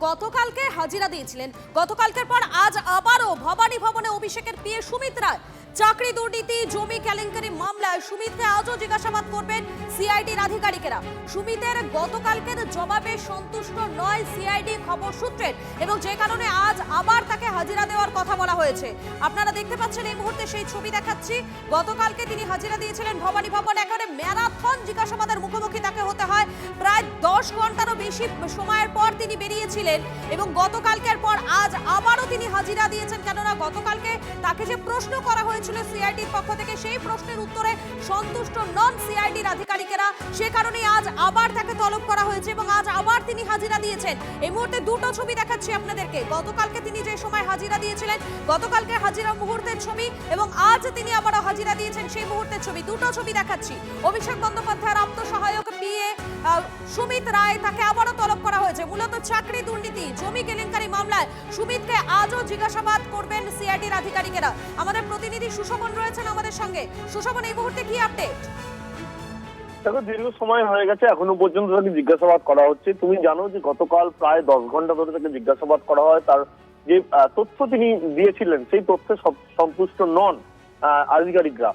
গতকালকে হাজিরা দিয়েছিলেন, গতকালকের পর আজ আবারও ভবানী ভবনে অভিষেকের বিয়ে সুমিত রায়। চাকরি দুর্নীতি জমি কেলেঙ্কারি মামলায় সুমিতকে আজও জিজ্ঞাসাবাদ করবেন সিআইডির আধিকারিকেরা। সুমিতের গতকালকের জবাবে সন্তুষ্ট নয় সিআইডি খবর সূত্রের, এবং যে কারণে আজ আবার তাকে হাজিরা দেওয়ার কথা বলা হয়েছে। আপনারা দেখতে পাচ্ছেন এই মুহূর্তে সেই ছবি দেখাচ্ছি। গতকালকে তিনি হাজিরা দিয়েছিলেন ভবানী ভবন। একেবারে ম্যারাথন জিজ্ঞাসাবাদের মুখোমুখি তাকে হতে হয়। প্রায় 10 ঘন্টারও বেশি সময়ের পর তিনি বেরিয়েছিলেন, এবং গতকালকের পর আজ আবারও তিনি হাজিরা দিয়েছেন। কেননা গতকালকে তাকে যে প্রশ্ন করা হয়েছিল সিআইডির পক্ষ থেকে, সেই প্রশ্নের উত্তরে সন্তুষ্ট নন সিআইডির আধিকারিকেরা। সে কারণে আজ আবার তাকে তলব করা হয়েছে এবং আজ আবার তিনি হাজিরা দিয়েছেন। এই মুহূর্তে দুটো ছবি দেখাচ্ছি আপনাদেরকে। গতকালকে তিনি যে সময় হাজিরা দিয়েছিলেন, গতকালকে হাজিরার মুহূর্তের ছবি, এবং আজ তিনি আবারও হাজিরা দিয়েছেন সেই মুহূর্তের ছবি। দুটো ছবি দেখাচ্ছি। অভিষেক বন্দ্যোপাধ্যায়ের আত্মসহায়ক পিএ সুমিত রায়, তাকে আবারও তলব করা হয়েছে মূলত চাকরি দুর্নীতি জমি কেলেঙ্কারি মামলায়। সুমিতকে আজও জিজ্ঞাসাবাদ করবেন সিআইডির আধিকারিকেরা। আমাদের প্রতিনিধি সুশোভন রয়েছেন আমাদের সঙ্গে। সুশোভন, এই মুহূর্তে কি আপডেট? দেখো, দীর্ঘ সময় হয়ে গেছে, এখনো পর্যন্ত তাকে জিজ্ঞাসাবাদ করা হচ্ছে। তুমি জানো যে গতকাল প্রায় 10 ঘন্টা ধরে তাকে জিজ্ঞাসাবাদ করা হয়। তার যে তথ্য তিনি দিয়েছিলেন সেই তথ্যে সন্তুষ্ট নন আধিকারিকরা।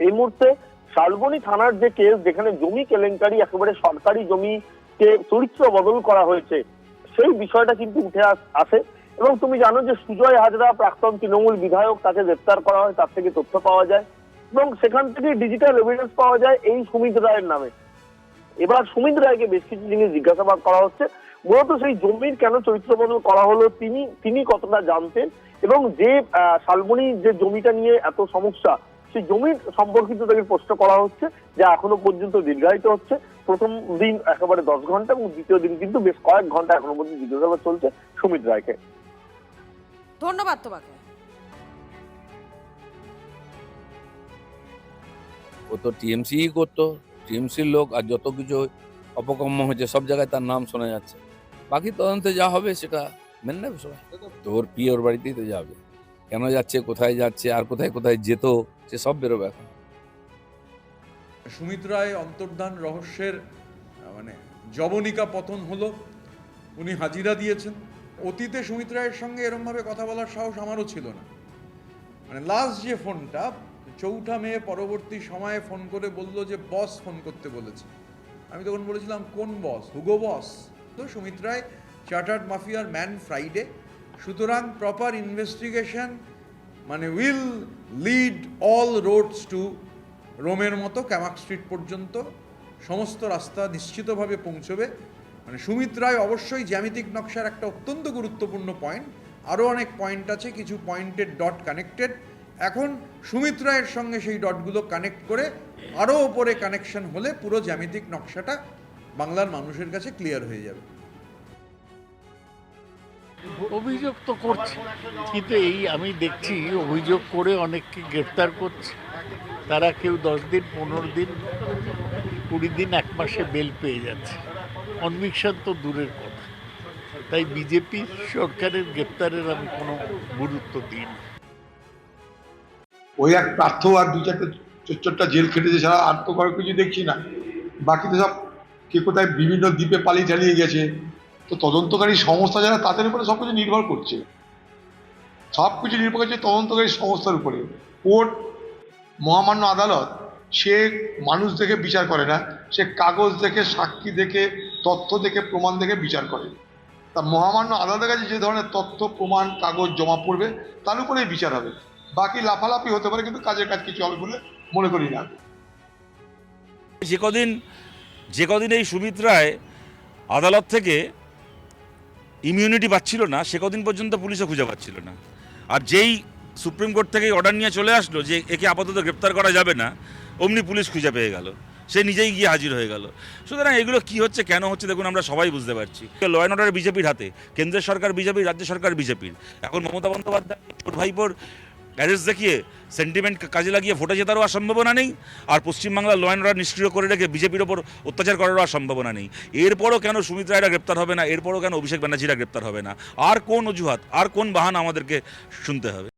এই মুহূর্তে শালবনী থানার যে কেস, যেখানে জমি কেলেঙ্কারি, একেবারে সরকারি জমিকে চরিত্র বদল করা হয়েছে, সেই বিষয়টা কিন্তু উঠে আসে। এবং তুমি জানো যে সুজয় হাজরা, প্রাক্তন তৃণমূল বিধায়ক, তাকে গ্রেফতার করা হয়, তার থেকে তথ্য পাওয়া যায় এবং সেখান থেকে ডিজিটাল এভিডেন্স পাওয়া যায় এই সুমিত রায়ের নামে। এবার সুমিত রায়কে বেশ কিছু জিনিস জিজ্ঞাসাবাদ করা হচ্ছে। মূলত সেই জমির কেন চরিত্র বদল করা হলো, তিনি কতটা জানতেন, এবং যে শালবনী যে জমিটা নিয়ে এত সমস্যা, সেই জমির সম্পর্কিত তাকে প্রশ্ন করা হচ্ছে, যা এখনো পর্যন্ত দীর্ঘায়িত হচ্ছে। প্রথম দিন একেবারে 10 ঘন্টা এবং দ্বিতীয় দিন কিন্তু বেশ কয়েক ঘন্টা এখনো পর্যন্ত জিজ্ঞাসাবাদ চলছে সুমিত রায়কে। ধন্যবাদ তোমাকে। ও তো টিএমসি করতো, টিএমসির লোক, আর যত কিছু অপকর্ম হয়েছে সব জায়গায় তার নাম শোনা যাচ্ছে। বাকি তদন্তে যা হবে সেটা মেনে নেবে সবাই। তোর পিওর বাড়িতেই তো যাবে, কেন যাচ্ছে, কোথায় যাচ্ছে, আর কোথায় কোথায় যেত, সে সব বেরোবে এখন। সুমিত রায় অন্তর্ধান রহস্যের জবনিকা পতন হলো, উনি হাজিরা দিয়েছেন। অতীতে সুমিত রায়ের সঙ্গে এরমভাবে কথা বলার সাহস আমারও ছিল না। লাস্ট যে ফোনটা 4 মে পরবর্তী সময়ে ফোন করে বলল যে বস ফোন করতে বলেছে। আমি তখন বলেছিলাম কোন বস? Hugo boss. তো সুমিত রায় চার্টার্ড মাফিয়ার ম্যান ফ্রাইডে। সুতরাং proper investigation will lead all roads to রোমের মতো ক্যামাক স্ট্রিট পর্যন্ত সমস্ত রাস্তা নিশ্চিতভাবে পৌঁছবে। সুমিত রায় অবশ্যই জ্যামিতিক নকশার একটা অত্যন্ত গুরুত্বপূর্ণ পয়েন্ট। আরও অনেক পয়েন্ট আছে, কিছু পয়েন্টের ডট কানেক্টেড। এখন সুমিত রায়ের সঙ্গে সেই ডটগুলো কানেক্ট করে আরও ওপরে কানেকশন হলে পুরো জ্যামিতিক নকশাটা বাংলার মানুষের কাছে ক্লিয়ার হয়ে যাবে। অভিযোগ তো করছে, কিন্তু এই আমি দেখছি অভিযোগ করে অনেককে গ্রেফতার করছে। তারা কেউ 10 দিন, 15 দিন, 20 দিন, 1 মাসে বেল পেয়ে যাচ্ছে। কনভিকশন তো দূরের কথা। তাই বিজেপি সরকারের গ্রেফতারের আমি কোনো গুরুত্ব দিই না। ওই এক প্রার্থ আর 2-4টা জেল খেটেছে, ছাড়া আর তো কারো কিছু দেখছি না। বাকি তো সব কে কোথায় বিভিন্ন দ্বীপে পালিয়ে চালিয়ে গেছে। তো তদন্তকারী সংস্থা যারা, তাদের উপরে সবকিছু নির্ভর করছে। সবকিছু নির্ভর করছে তদন্তকারী সংস্থার উপরে। কোর্ট, মহামান্য আদালত, সে মানুষ দেখে বিচার করে না, সে কাগজ দেখে, সাক্ষী দেখে, তথ্য দেখে, প্রমাণ দেখে বিচার করে। তা মহামান্য আদালতের কাছে যে ধরনের তথ্য, প্রমাণ, কাগজ জমা পড়বে, তার উপরেই বিচার হবে। বাকি লাফালাফি হতে পারে, কিন্তু কাজের কাজ কিছু হবে বলে মনে করি না। যে কদিন এই সুমিত রায় আদালত থেকে ইমিউনিটি পাচ্ছিল না, সে কদিন পর্যন্ত পুলিশও খুঁজে পাচ্ছিল না। আর যেই সুপ্রিম কোর্ট থেকে অর্ডার নিয়ে চলে আসলো যে একে আপাতত গ্রেপ্তার করা যাবে না, অমনি পুলিশ খুঁজে পেয়ে গেল, সে নিজেই গিয়ে হাজির হয়ে গেল। সুতরাং এগুলো কি হচ্ছে, কেন হচ্ছে, দেখুন আমরা সবাই বুঝতে পারছি। ল অ্যান্ড অর্ডার বিজেপির হাতে, কেন্দ্রের সরকার বিজেপির, রাজ্য সরকার বিজেপির। এখন মমতা বন্দ্যোপাধ্যায় ছোট ভাইপোর অ্যারেস্ট দেখিয়ে সেন্টিমেন্ট কাজে লাগিয়ে ভোটে জেতারও আর সম্ভাবনা নেই, আর পশ্চিমবাংলার ল অ্যান্ড অর্ডার নিষ্ক্রিয় করে রেখে বিজেপির ওপর অত্যাচার করারও আর সম্ভাবনা নেই। এরপরও কেন সুমিত রায়রা গ্রেপ্তার হবে না, এরপরও কেন অভিষেক ব্যানার্জিরা গ্রেপ্তার হবে না? আর কোন অজুহাত, আর কোন বাহানা আমাদেরকে শুনতে হবে?